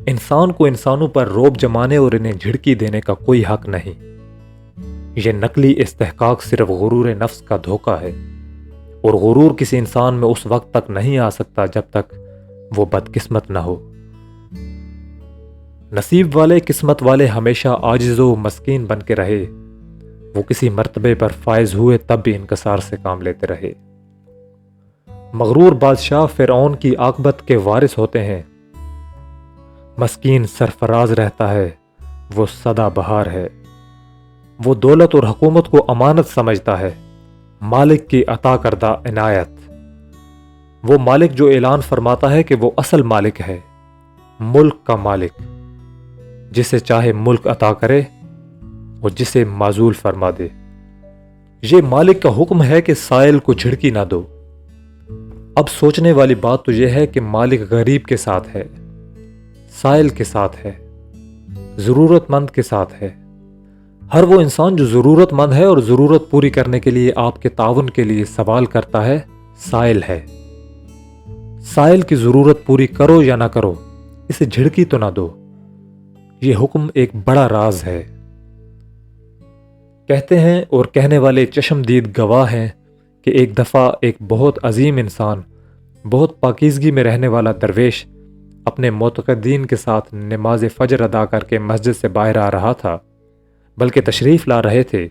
انسان کو انسانوں پر رعب جمانے اور انہیں جھڑکی دینے کا کوئی حق نہیں۔ یہ نقلی استحقاق صرف غرور نفس کا دھوکہ ہے، اور غرور کسی انسان میں اس وقت تک نہیں آ سکتا جب تک وہ بدقسمت نہ ہو۔ نصیب والے، قسمت والے ہمیشہ عاجز و مسکین بن کے رہے، وہ کسی مرتبے پر فائز ہوئے تب بھی انکسار سے کام لیتے رہے۔ مغرور بادشاہ فرعون کی عاقبت کے وارث ہوتے ہیں، مسکین سرفراز رہتا ہے، وہ سدا بہار ہے۔ وہ دولت اور حکومت کو امانت سمجھتا ہے، مالک کی عطا کردہ عنایت۔ وہ مالک جو اعلان فرماتا ہے کہ وہ اصل مالک ہے، ملک کا مالک، جسے چاہے ملک عطا کرے اور جسے معزول فرما دے۔ یہ مالک کا حکم ہے کہ سائل کو جھڑکی نہ دو۔ اب سوچنے والی بات تو یہ ہے کہ مالک غریب کے ساتھ ہے، سائل کے ساتھ ہے، ضرورت مند کے ساتھ ہے۔ ہر وہ انسان جو ضرورت مند ہے اور ضرورت پوری کرنے کے لیے آپ کے تعاون کے لیے سوال کرتا ہے، سائل ہے۔ سائل کی ضرورت پوری کرو یا نہ کرو، اسے جھڑکی تو نہ دو۔ یہ حکم ایک بڑا راز ہے۔ کہتے ہیں اور کہنے والے چشمدید گواہ ہیں کہ ایک دفعہ ایک بہت عظیم انسان، بہت پاکیزگی میں رہنے والا درویش اپنے معتقدین کے ساتھ نماز فجر ادا کر کے مسجد سے باہر آ رہا تھا، بلکہ تشریف لا رہے تھے۔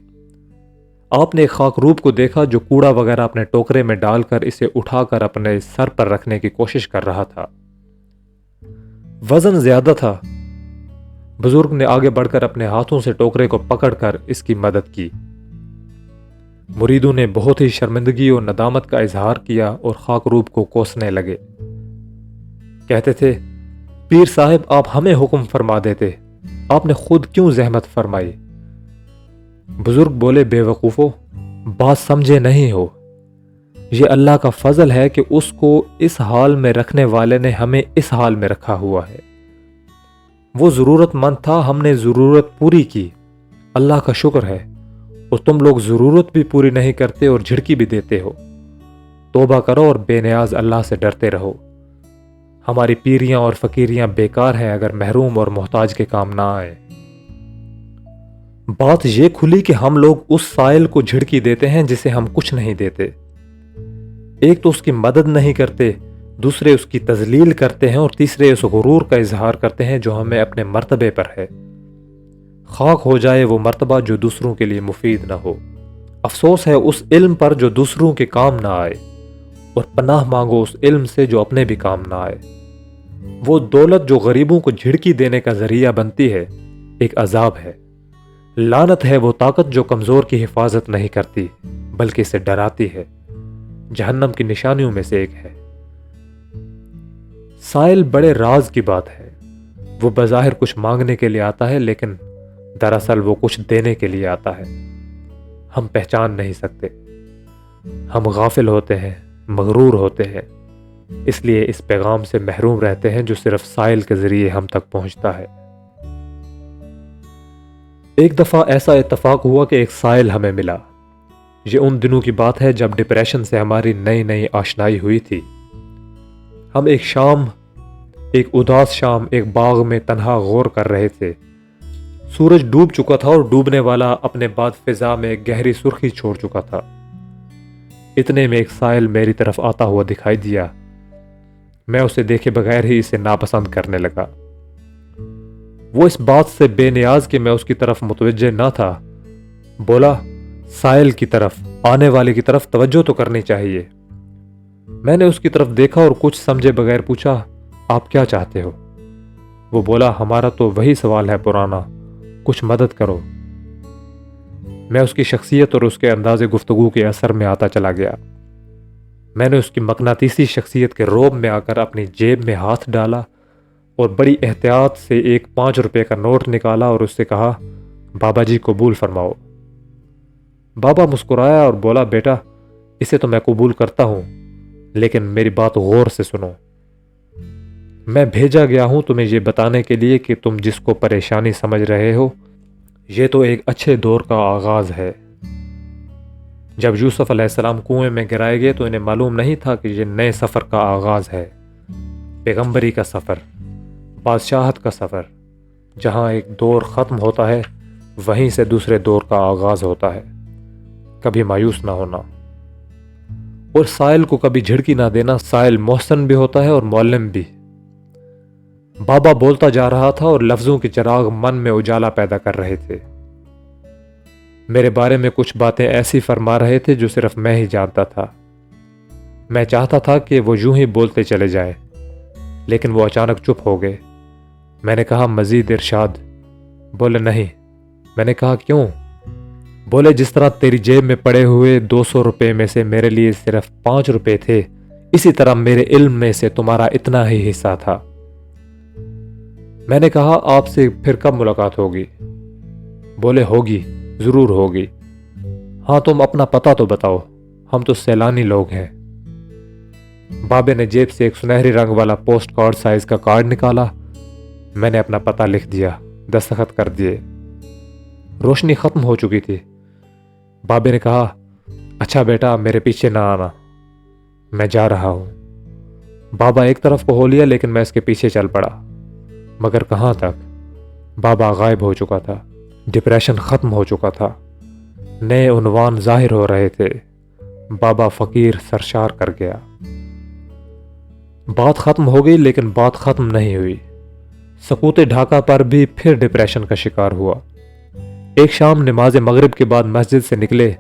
آپ نے ایک خاکروب کو دیکھا جو کوڑا وغیرہ اپنے ٹوکرے میں ڈال کر اسے اٹھا کر اپنے سر پر رکھنے کی کوشش کر رہا تھا۔ وزن زیادہ تھا۔ بزرگ نے آگے بڑھ کر اپنے ہاتھوں سے ٹوکرے کو پکڑ کر اس کی مدد کی۔ مریدوں نے بہت ہی شرمندگی اور ندامت کا اظہار کیا اور خاکروب کو کوسنے لگے۔ کہتے تھے، پیر صاحب آپ ہمیں حکم فرما دیتے، آپ نے خود کیوں زحمت فرمائی؟ بزرگ بولے، بے وقوفو، بات سمجھے نہیں ہو۔ یہ اللہ کا فضل ہے کہ اس کو اس حال میں رکھنے والے نے ہمیں اس حال میں رکھا ہوا ہے۔ وہ ضرورت مند تھا، ہم نے ضرورت پوری کی، اللہ کا شکر ہے، اور تم لوگ ضرورت بھی پوری نہیں کرتے اور جھڑکی بھی دیتے ہو۔ توبہ کرو اور بے نیاز اللہ سے ڈرتے رہو۔ ہماری پیریاں اور فقیریاں بیکار ہیں اگر محروم اور محتاج کے کام نہ آئے۔ بات یہ کھلی کہ ہم لوگ اس سائل کو جھڑکی دیتے ہیں جسے ہم کچھ نہیں دیتے۔ ایک تو اس کی مدد نہیں کرتے، دوسرے اس کی تذلیل کرتے ہیں، اور تیسرے اس غرور کا اظہار کرتے ہیں جو ہمیں اپنے مرتبے پر ہے۔ خاک ہو جائے وہ مرتبہ جو دوسروں کے لیے مفید نہ ہو۔ افسوس ہے اس علم پر جو دوسروں کے کام نہ آئے، اور پناہ مانگو اس علم سے جو اپنے بھی کام نہ آئے۔ وہ دولت جو غریبوں کو جھڑکی دینے کا ذریعہ بنتی ہے، ایک عذاب ہے۔ لعنت ہے وہ طاقت جو کمزور کی حفاظت نہیں کرتی بلکہ اسے ڈراتی ہے، جہنم کی نشانیوں میں سے ایک ہے۔ سائل بڑے راز کی بات ہے۔ وہ بظاہر کچھ مانگنے کے لیے آتا ہے، لیکن دراصل وہ کچھ دینے کے لیے آتا ہے۔ ہم پہچان نہیں سکتے، ہم غافل ہوتے ہیں، مغرور ہوتے ہیں، اس لیے اس پیغام سے محروم رہتے ہیں جو صرف سائل کے ذریعے ہم تک پہنچتا ہے۔ ایک دفعہ ایسا اتفاق ہوا کہ ایک سائل ہمیں ملا۔ یہ ان دنوں کی بات ہے جب ڈپریشن سے ہماری نئی نئی آشنائی ہوئی تھی۔ ہم ایک اداس شام ایک باغ میں تنہا غور کر رہے تھے۔ سورج ڈوب چکا تھا اور ڈوبنے والا اپنے بعد فضا میں ایک گہری سرخی چھوڑ چکا تھا۔ اتنے میں ایک سائل میری طرف آتا ہوا دکھائی دیا۔ میں اسے دیکھے بغیر ہی اسے ناپسند کرنے لگا۔ وہ اس بات سے بے نیاز کہ میں اس کی طرف متوجہ نہ تھا، بولا، سائل کی طرف، آنے والے کی طرف توجہ تو کرنی چاہیے۔ میں نے اس کی طرف دیکھا اور کچھ سمجھے بغیر پوچھا، آپ کیا چاہتے ہو؟ وہ بولا، ہمارا تو وہی سوال ہے پرانا، کچھ مدد کرو۔ میں اس کی شخصیت اور اس کے انداز گفتگو کے اثر میں آتا چلا گیا۔ میں نے اس کی مقناطیسی شخصیت کے روب میں آ کر اپنی جیب میں ہاتھ ڈالا اور بڑی احتیاط سے ایک 5 روپے کا نوٹ نکالا اور اس سے کہا، بابا جی قبول فرماؤ۔ بابا مسکرایا اور بولا، بیٹا اسے تو میں قبول کرتا ہوں، لیکن میری بات غور سے سنو۔ میں بھیجا گیا ہوں تمہیں یہ بتانے کے لیے کہ تم جس کو پریشانی سمجھ رہے ہو، یہ تو ایک اچھے دور کا آغاز ہے۔ جب یوسف علیہ السلام کنویں میں گرائے گئے تو انہیں معلوم نہیں تھا کہ یہ نئے سفر کا آغاز ہے، پیغمبری کا سفر، بادشاہت کا سفر، جہاں ایک دور ختم ہوتا ہے وہیں سے دوسرے دور کا آغاز ہوتا ہے۔ کبھی مایوس نہ ہونا اور سائل کو کبھی جھڑکی نہ دینا۔ سائل محسن بھی ہوتا ہے اور معلم بھی۔ بابا بولتا جا رہا تھا اور لفظوں کے چراغ من میں اجالا پیدا کر رہے تھے۔ میرے بارے میں کچھ باتیں ایسی فرما رہے تھے جو صرف میں ہی جانتا تھا۔ میں چاہتا تھا کہ وہ یوں ہی بولتے چلے جائیں، لیکن وہ اچانک چپ ہو گئے۔ میں نے کہا مزید ارشاد؟ بولے نہیں۔ میں نے کہا کیوں؟ بولے جس طرح تیری جیب میں پڑے ہوئے 200 روپے میں سے میرے لیے صرف 5 روپے تھے، اسی طرح میرے علم میں سے تمہارا اتنا ہی حصہ تھا۔ میں نے کہا آپ سے پھر کب ملاقات ہوگی؟ بولے ہوگی، ضرور ہوگی۔ ہاں تم اپنا پتہ تو بتاؤ، ہم تو سیلانی لوگ ہیں۔ بابے نے جیب سے ایک سنہری رنگ والا پوسٹ کارڈ سائز کا کارڈ نکالا۔ میں نے اپنا پتہ لکھ دیا، دستخط کر دیے۔ روشنی ختم ہو چکی تھی۔ بابے نے کہا اچھا بیٹا میرے پیچھے نہ آنا، میں جا رہا ہوں۔ بابا ایک طرف کو ہو لیا لیکن میں اس کے پیچھے چل پڑا، مگر کہاں تک؟ بابا غائب ہو چکا تھا۔ ڈپریشن ختم ہو چکا تھا۔ نئے عنوان ظاہر ہو رہے تھے۔ بابا فقیر سرشار کر گیا۔ بات ختم ہو گئی لیکن بات ختم نہیں ہوئی۔ سقوط ڈھاکہ پر بھی پھر ڈپریشن کا شکار ہوا۔ ایک شام نماز مغرب کے بعد مسجد سے نکلے،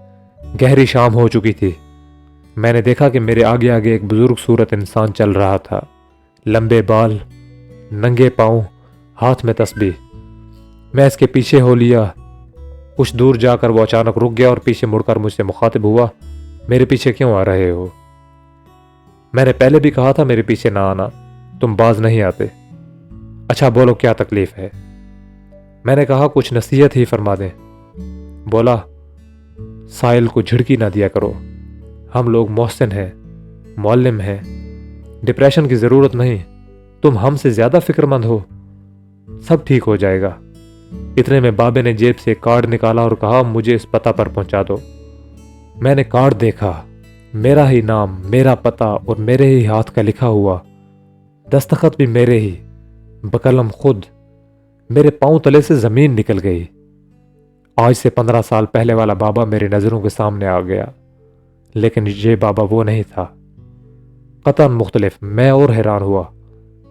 گہری شام ہو چکی تھی۔ میں نے دیکھا کہ میرے آگے آگے ایک بزرگ صورت انسان چل رہا تھا، لمبے بال، ننگے پاؤں، ہاتھ میں تسبیح۔ میں اس کے پیچھے ہو لیا۔ کچھ دور جا کر وہ اچانک رک گیا اور پیچھے مڑ کر مجھ سے مخاطب ہوا، میرے پیچھے کیوں آ رہے ہو؟ میں نے پہلے بھی کہا تھا میرے پیچھے نہ آنا، تم باز نہیں آتے۔ اچھا بولو کیا تکلیف ہے؟ میں نے کہا کچھ نصیحت ہی فرما دیں۔ بولا سائل کو جھڑکی نہ دیا کرو، ہم لوگ محسن ہیں، معلم ہیں، ڈپریشن کی ضرورت نہیں، تم ہم سے زیادہ فکر مند ہو، سب ٹھیک ہو جائے گا۔ اتنے میں بابے نے جیب سے کارڈ نکالا اور کہا مجھے اس پتہ پر پہنچا دو۔ میں نے کارڈ دیکھا، میرا ہی نام، میرا پتہ اور میرے ہی ہاتھ کا لکھا ہوا، دستخط بھی میرے ہی، بقلم خود۔ میرے پاؤں تلے سے زمین نکل گئی۔ آج سے 15 سال پہلے والا بابا میری نظروں کے سامنے آ گیا، لیکن یہ بابا وہ نہیں تھا، قطعاً مختلف۔ میں اور حیران ہوا۔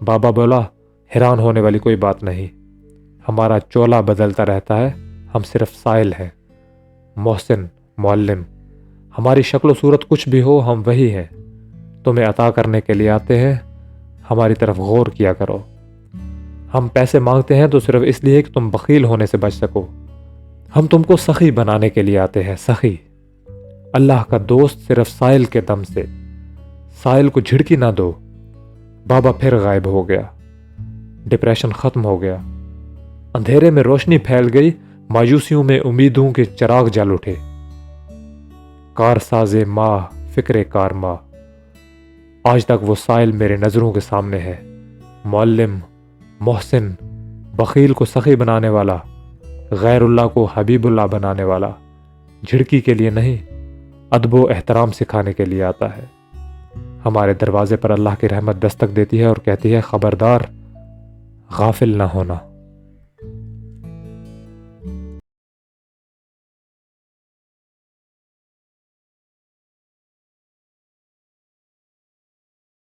بابا بولا حیران ہونے والی کوئی بات نہیں، ہمارا چولہ بدلتا رہتا ہے، ہم صرف سائل ہیں، محسن، معلم، ہماری شکل و صورت کچھ بھی ہو ہم وہی ہیں، تمہیں عطا کرنے کے لیے آتے ہیں، ہماری طرف غور کیا کرو۔ ہم پیسے مانگتے ہیں تو صرف اس لیے کہ تم بخیل ہونے سے بچ سکو، ہم تم کو سخی بنانے کے لیے آتے ہیں، سخی، اللہ کا دوست صرف سائل کے دم سے، سائل کو جھڑکی نہ دو۔ بابا پھر غائب ہو گیا۔ ڈپریشن ختم ہو گیا۔ اندھیرے میں روشنی پھیل گئی، مایوسیوں میں امیدوں کے چراغ جل اٹھے۔ کار ساز ماہ، فکر کار ماہ، آج تک وہ سائل میرے نظروں کے سامنے ہے، معلم، محسن، بخیل کو سخی بنانے والا، غیر اللہ کو حبیب اللہ بنانے والا، جھڑکی کے لیے نہیں، ادب و احترام سکھانے کے لیے آتا ہے۔ ہمارے دروازے پر اللہ کی رحمت دستک دیتی ہے اور کہتی ہے خبردار، غافل نہ ہونا۔